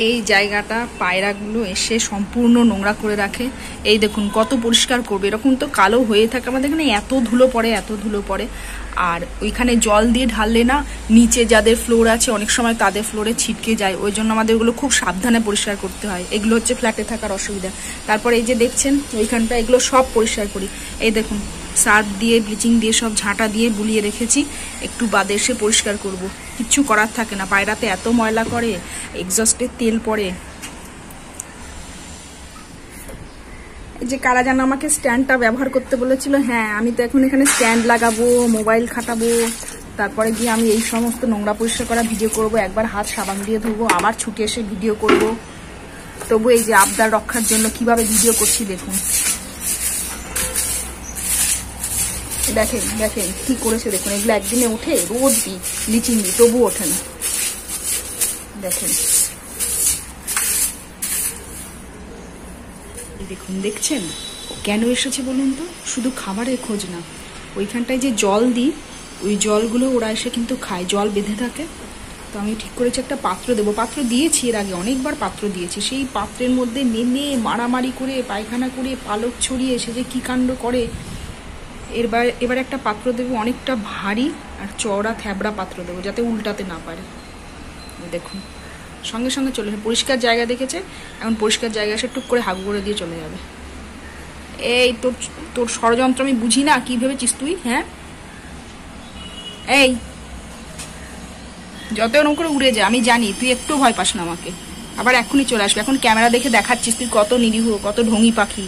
এই জায়গাটা পায়রাগুলো এসে সম্পূর্ণ নোংরা করে রাখে। এই দেখুন কত পরিষ্কার করবে, এরকম তো কালো হয়ে থাকে আমাদের এখানে, এত ধুলো পড়ে এত ধুলো পড়ে। আর ওইখানে জল দিয়ে ঢাললে না নিচে যাদের ফ্লোর আছে অনেক সময় তাদের ফ্লোরে ছিটকে যায়, ওই জন্য আমাদের ওগুলো খুব সাবধানে পরিষ্কার করতে হয়। এগুলো হচ্ছে ফ্ল্যাটে থাকার অসুবিধা। তারপরে এই যে দেখছেন ওইখানটা এগুলো সব পরিষ্কার করি। এই দেখুন সার্ফ দিয়ে ব্লিচিং দিয়ে সব ঝাঁটা দিয়ে বুলিয়ে রেখেছি, একটু বাদে এসে পরিষ্কার করব। কিচ্ছু করার থাকে না, পায়রাতে এত ময়লা করে, এক্সস্টের তেল পড়ে। এই যে কারা যেন আমাকে স্ট্যান্ডটা ব্যবহার করতে বলেছিল, হ্যাঁ আমি তো এখন এখানে স্ট্যান্ড লাগাবো, মোবাইল খাটাবো, তারপরে গিয়ে আমি এই সমস্ত নোংরা পরিষ্কার করা ভিডিও করব, একবার হাত সাবান দিয়ে ধোবো, আবার ছুটে এসে ভিডিও করব। তবু এই যে আবদার রক্ষার জন্য কিভাবে ভিডিও করছি দেখুন, দেখেন দেখেন কি করেছে দেখুন। এগুলো একদিনে উঠে রোজ দিই ব্লিচিং দিই, তবু ওঠে না। দেখেন দেখুন, দেখছেন কেন এসেছে বলুন তো? শুধু খাবারের খোঁজ না, ওইখানটায় যে জল দিই ওই জলগুলো ওরা এসে কিন্তু খায়, জল বেঁধে থাকে। তো আমি ঠিক করেছি একটা পাত্র দেবো, পাত্র দিয়েছি এর আগে অনেকবার পাত্র দিয়েছি, সেই পাত্রের মধ্যে নেমে মারামারি করে পায়খানা করে পালক ছড়িয়ে এসে যে কী কাণ্ড করে। এবার একটা পাত্র দেবো অনেকটা ভারী আর চওড়া থ্যাবড়া পাত্র দেবো, যাতে উল্টাতে না পারে। দেখুন সঙ্গে সঙ্গে চলে যাবে, পরিষ্কার জায়গা দেখেছে, এখন পরিষ্কার জায়গা এসে টুক করে হাগু করে দিয়ে চলে যাবে। এই তোর ষড়যন্ত্র আমি বুঝি না, কি ভেবেছিস তুই? হ্যাঁ এই যত এরকম করে উড়ে যা, আমি জানি তুই একটু ভয় পাস না আমাকে, আবার এক্ষুনি চলে আসবে। এখন ক্যামেরা দেখে দেখাচ্ছিস তুই কত নিরীহ, কত ঢঙি পাখি।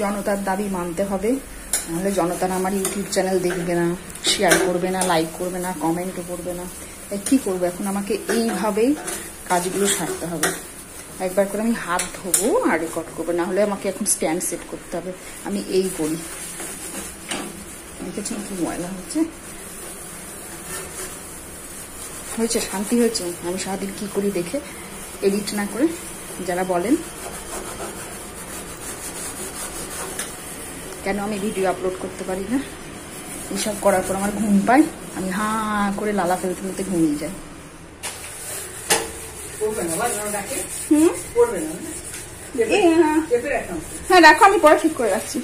জনতার দাবি মানতে হবে, নাহলে জনতারা আমার ইউটিউব চ্যানেল দেখবে না, শেয়ার করবে না, লাইক করবে না, কমেন্টও করবে না। কি করবো এখন? আমাকে এইভাবেই কাজগুলো সারতে হবে। একবার করে আমি হাত ধোবো আর রেকর্ড করবো, না হলে আমাকে এখন স্ট্যান্ড সেট করতে হবে। আমি এই করি, দেখেছেন কি ময়লা হচ্ছে, হয়েছে শান্তি হয়েছে। আমি সারাদিন কি করি দেখে এডিট না করে, যারা বলেন কেন আমি ভিডিও আপলোড করতে পারি না, এইসব করার পর আমার ঘুম পায়, আমি হাঁ করে লালা ফেলতে ফেলতে ঘুমিয়ে যাই। হ্যাঁ রাখো, আমি পরে ঠিক করে রাখছি।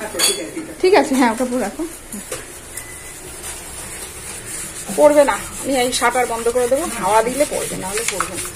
ঠিক আছে, হ্যাঁ ওটা পুরো রাখো, পড়বে না। আমি এই শাটার বন্ধ করে দেবো, হাওয়া দিলে পড়বে, না হলে পড়বে না।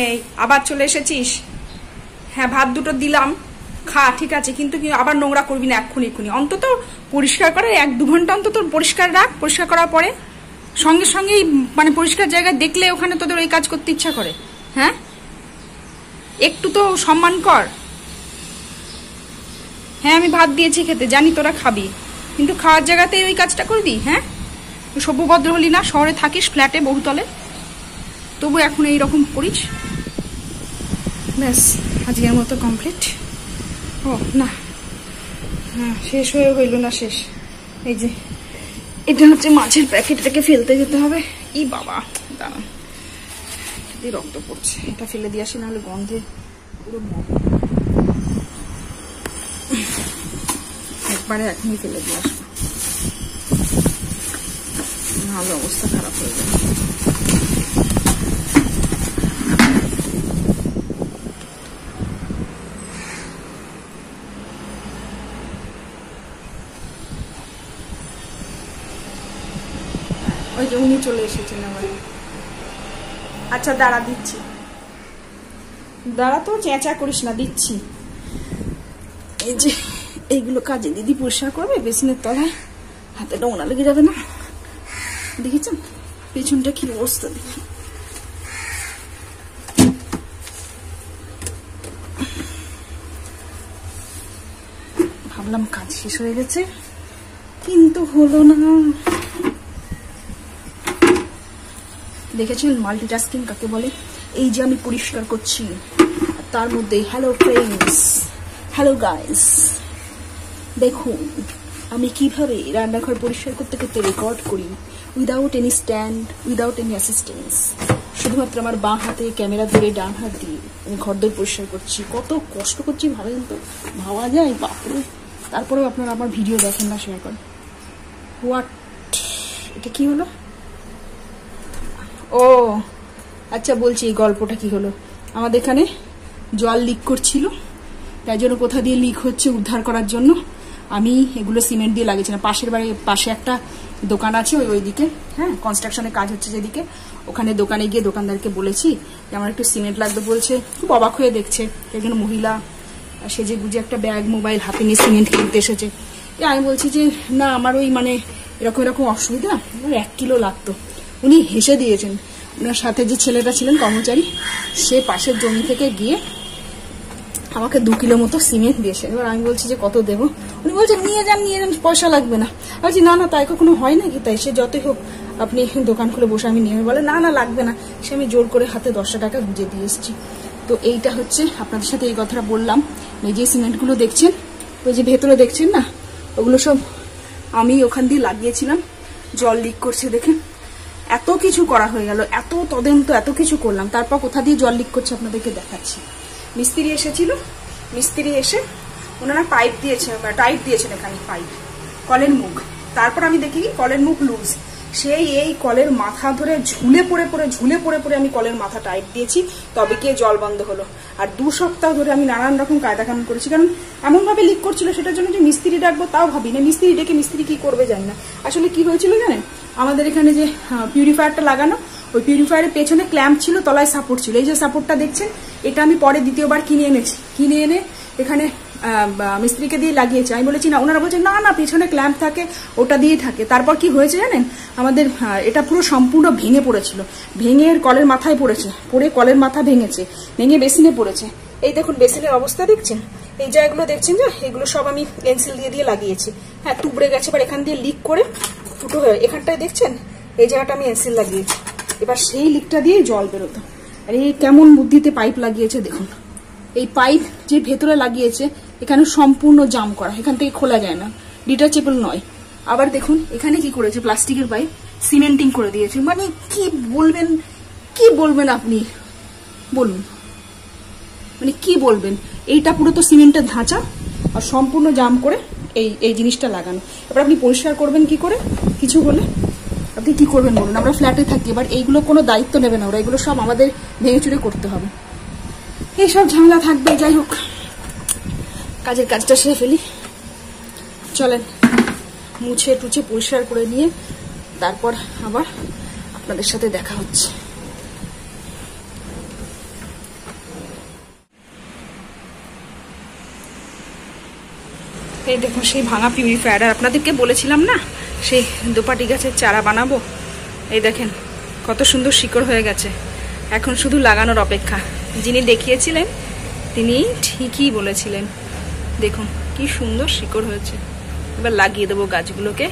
এই আবার চলে এসেছিস? হ্যাঁ ভাত দুটো দিলাম, খা, ঠিক আছে, কিন্তু আবার নোংরা করবি না এক্ষুনি। অন্তত পরিষ্কার করে 1-2 ঘন্টা অন্তত পরিষ্কার রাখ। পরিষ্কার করার পরে সঙ্গে সঙ্গেই মানে পরিষ্কার জায়গা দেখলে ওখানে তোদের ওই কাজ করতে ইচ্ছা করে? হ্যাঁ একটু তো সম্মান কর। হ্যাঁ আমি ভাত দিয়েছি খেতে, জানি তোরা খাবি, কিন্তু খাওয়ার জায়গাতে ওই কাজটা করবি? হ্যাঁ সভ্যভদ্র হলি না, শহরে থাকিস, ফ্ল্যাটে বহুতলে, তবু এখন এইরকম করিস। ব্যাস আজকের মতো কমপ্লিট। ও না, হ্যাঁ শেষ হয়ে হইল না, শেষ। এই যে এটা হচ্ছে মাছের প্যাকেটটাকে ফেলতে যেতে হবে। ই বাবা দাঁড়ান, রক্ত পড়ছে, এটা ফেলে দিয়ে আসি, নাহলে গন্ধে পুরো একবারে এখনই ফেলে দিয়ে আসবো, নাহলে অবস্থা খারাপ হয়ে যাবে। ওই যে উনি চলে এসেছেন আবার। আচ্ছা দাঁড়া দিচ্ছি। দাঁড়া তো, চেঁচা করিস না, দিচ্ছি। এই যে এইগুলো কাজে দিদি পরিষ্কার করবে বেসিনের তলায়, হাতে নোংরা লেগে যাবে না। দেখেছেন পেছনটা কি অবস্থা, দেখি। ভাবলাম কাজ শেষ হয়ে গেছে, কিন্তু হলো না। দেখেছেন মাল্টিটাস্কিং কাকে বলে? এই যে আমি পরিষ্কার করছি, তার মধ্যে হ্যালো ফ্রেন্ডস, হ্যালো গাইস, দেখুন আমি কিভাবে রান্নাঘর পরিষ্কার করতে করতে রেকর্ড করি, without any stand, without any assistance. শুধুমাত্র আমার বাঁ হাতে ক্যামেরা ধরে ডান হাত দিয়ে আমি ঘরদোর পরিষ্কার করছি। কত কষ্ট করছি ভাবেন তো, ভাবা যায়? বাপরে। তারপরেও আপনারা আমার ভিডিও দেখেন না, শেয়ার করেন। হোয়াট, এটা কি হলো? ও আচ্ছা, বলছি এই গল্পটা কি হলো। আমাদের এখানে জল লিক করছিল, তাই জন্য কোথা দিয়ে লিক হচ্ছে উদ্ধার করার জন্য আমি এগুলো সিমেন্ট দিয়ে লাগিয়েছিলাম। পাশের বাড়ির পাশে একটা দোকান আছে, ওইদিকে, হ্যাঁ, কনস্ট্রাকশনের কাজ হচ্ছে যেদিকে, ওখানে দোকানে গিয়ে দোকানদারকে বলেছি যে আমার একটু সিমেন্ট লাগবে। বলছে, খুব অবাক হয়ে দেখছে, একজন মহিলা সেজে গুজে একটা ব্যাগ মোবাইল হাতে নিয়ে সিমেন্ট কিনতে এসেছে। আমি বলছি যে না, আমার ওই মানে এরকম এরকম অসুবিধা, আমার 1 কিলো লাগতো। উনি হেসে দিয়েছেন। ওনার সাথে যে ছেলেটা ছিলেন কর্মচারী, সে পাশের জমি থেকে গিয়ে আমাকে 2 কিলো মতো সিমেন্ট দিয়েছে। এবার আমি বলছি যে কত দেবো? উনি বলছে নিয়ে যান, পয়সা লাগবে না। বলছি না না, তাই কখনো হয় নাকি? তাই সে যতই হোক আপনি দোকান খুলে বসে আমি নিয়ে, বলে না না লাগবে না। সে আমি জোর করে হাতে 10 টাকা গুঁজে দিয়ে এসেছি। তো এইটা হচ্ছে, আপনাদের সাথে এই কথাটা বললাম। এই যে সিমেন্টগুলো দেখছেন, ওই যে ভেতরে দেখছেন না, ওগুলো সব আমি ওখান দিয়ে লাগিয়েছিলাম। জল লিক করছে দেখেন, এত কিছু করা হয়ে গেল, এত তদন্ত, এত কিছু করলাম, তারপর কোথা দিয়ে জল লিক করছে আপনাদেরকে দেখাচ্ছি। মিস্ত্রি এসেছিল, মিস্ত্রি এসে ওনারা পাইপ দিয়েছেন, টাইপ দিয়েছেন এখানে পাইপ, কলের মুখ। তারপর আমি দেখি কলের মুখ লুজ, সেই এই কলের মাথা ধরে ঝুলে পড়ে আমি কলের মাথা টাইপ দিয়েছি, তবে গিয়ে জল বন্ধ হলো। আর 2 সপ্তাহ ধরে আমি নানান রকম কায়দা কানুন করেছি, কারণ এমন ভাবে লিক করছিল, সেটার জন্য যে মিস্ত্রি ডাকবো তাও ভাবি না। মিস্ত্রি ডেকে মিস্ত্রি কি করবে জানি না। আসলে কি হয়েছিল জানেন, আমাদের এখানে যে পিউরিফায়ারটা লাগানো, ওই পিউরিফায়ারের পেছনে ক্ল্যাম্প ছিল, তলায় সাপোর্ট ছিল। এই যে সাপোর্টটা দেখছেন, এটা আমি পরে দ্বিতীয়বার কিনে এনেছি। কিনে এনে এখানে মিস্ত্রিকে দিয়ে লাগিয়েছে। আমি বলেছি না, ওনারা বলছে না না, পেছনে ক্ল্যাম্প থাকে, ওটা দিয়ে থাকে। তারপর কি হয়েছে জানেন, আমাদের এটা পুরো সম্পূর্ণ ভেঙে পড়েছিল, ভেঙে কলের মাথায় পড়েছে, পড়ে কলের মাথা ভেঙেছে, ভেঙে বেসিনে পড়েছে। এই দেখুন বেসিনের অবস্থা দেখছেন, এই জায়গাগুলো দেখছেন যে, এগুলো সব আমি পেন্সিল দিয়ে লাগিয়েছি। হ্যাঁ, তুবড়ে গেছে, এবার এখান দিয়ে লিক করে ফুটো হয়ে, এখানটায় দেখছেন এই জায়গাটা আমি এনসিল লাগিয়েছি। এবার সেই লিকটা দিয়ে জল বেরোতো। আর এই কেমন বুদ্ধিতে পাইপ লাগিয়েছে দেখুন, এই পাইপ যে ভেতরে লাগিয়েছে এখানে সম্পূর্ণ জাম করা, এখান থেকে খোলা যায় না, ডিটাচেবল নয়। আবার দেখুন এখানে কি করেছে, প্লাস্টিকের পাইপ সিমেন্টিং করে দিয়েছে। মানে কি বলবেন আপনি বলুন, মানে কি বলবেন? এইটা পুরো তো সিমেন্টের ধাঁচা, আর সম্পূর্ণ জাম করে এই জিনিসটা লাগানো। এবার আপনি পরিষ্কার করবেন কি করে? কিছু হলে আপনি কি করবেন বলুন? আমরা ফ্ল্যাটে থাকি, এবার এইগুলো কোনো দায়িত্ব নেবে না ওরা, এগুলো সব আমাদের ভেঙে চুরে করতে হবে। এইসব ঝামেলা থাকবে। যাই হোক, কাজের কাজটা সেরে ফেলি, চলেন। মুছে টুছে পরিষ্কার করে নিয়ে তারপর আবার আপনাদের সাথে দেখা হচ্ছে। এই দেখুন সেই ভাঙা পিউরিফায়ার, আর আপনাদেরকে বলেছিলাম না সেই দোপাটি গাছের চারা বানাবো। এই দেখেন কত সুন্দর শিকড় হয়ে গেছে, এখন শুধু লাগানোর অপেক্ষা। যিনি দেখিয়েছিলেন তিনি ঠিকই বলেছিলেন, দেখুন কি সুন্দর শিকড় হয়েছে। এবার লাগিয়ে দেবো গাছগুলোকে।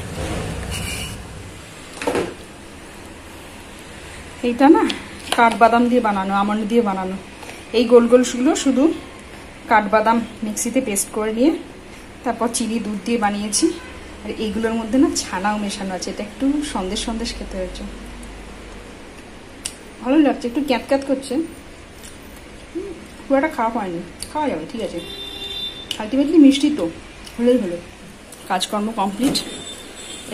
এইটা না কাঠবাদাম দিয়ে বানানো, আমন্ড দিয়ে বানানো। এই গোল গোলগুলো শুধু কাঠবাদাম মিক্সিতে পেস্ট করে নিয়ে তারপর চিনি দুধ দিয়ে বানিয়েছি। আর এইগুলোর মধ্যে না ছানাও মেশানো আছে, এটা একটু সন্দেশ সন্দেশ খেতে হয়েছে, ভালো লাগছে। একটু ক্যাত ক্যাত করছে, খুব একটা খাওয়া হয়নি, খাওয়া যাবে, ঠিক আছে। আলটিমেটলি মিষ্টি তো হলেই হলো। কাজকর্ম কমপ্লিট।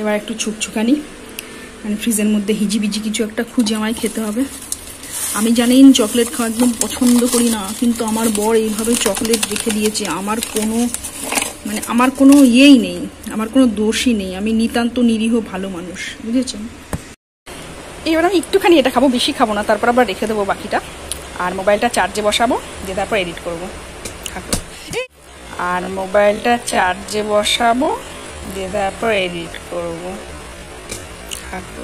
এবার একটু ছুকছুকানি, মানে ফ্রিজের মধ্যে হিজিবিজি কিছু একটা খুঁজে আমায় খেতে হবে। আমি জানেন চকলেট খাওয়া একদম পছন্দ করি না, কিন্তু আমার বর এইভাবে চকলেট রেখে দিয়েছে। আমার কোনো ইয়েই নেই, আমার কোনো দোষই নেই, আমি নিতান্ত নিরীহ ভালো মানুষ, বুঝেছেন। এবার আমি একটুখানি এটা খাবো, বেশি খাবো না, তারপর আবার রেখে দেবো বাকিটা। আর মোবাইলটা চার্জে বসাবো, দিয়ে তারপর এডিট করবো। থাকো। আর মোবাইলটা চার্জে বসাবো, দিয়ে তারপর এডিট করবো। থাকো।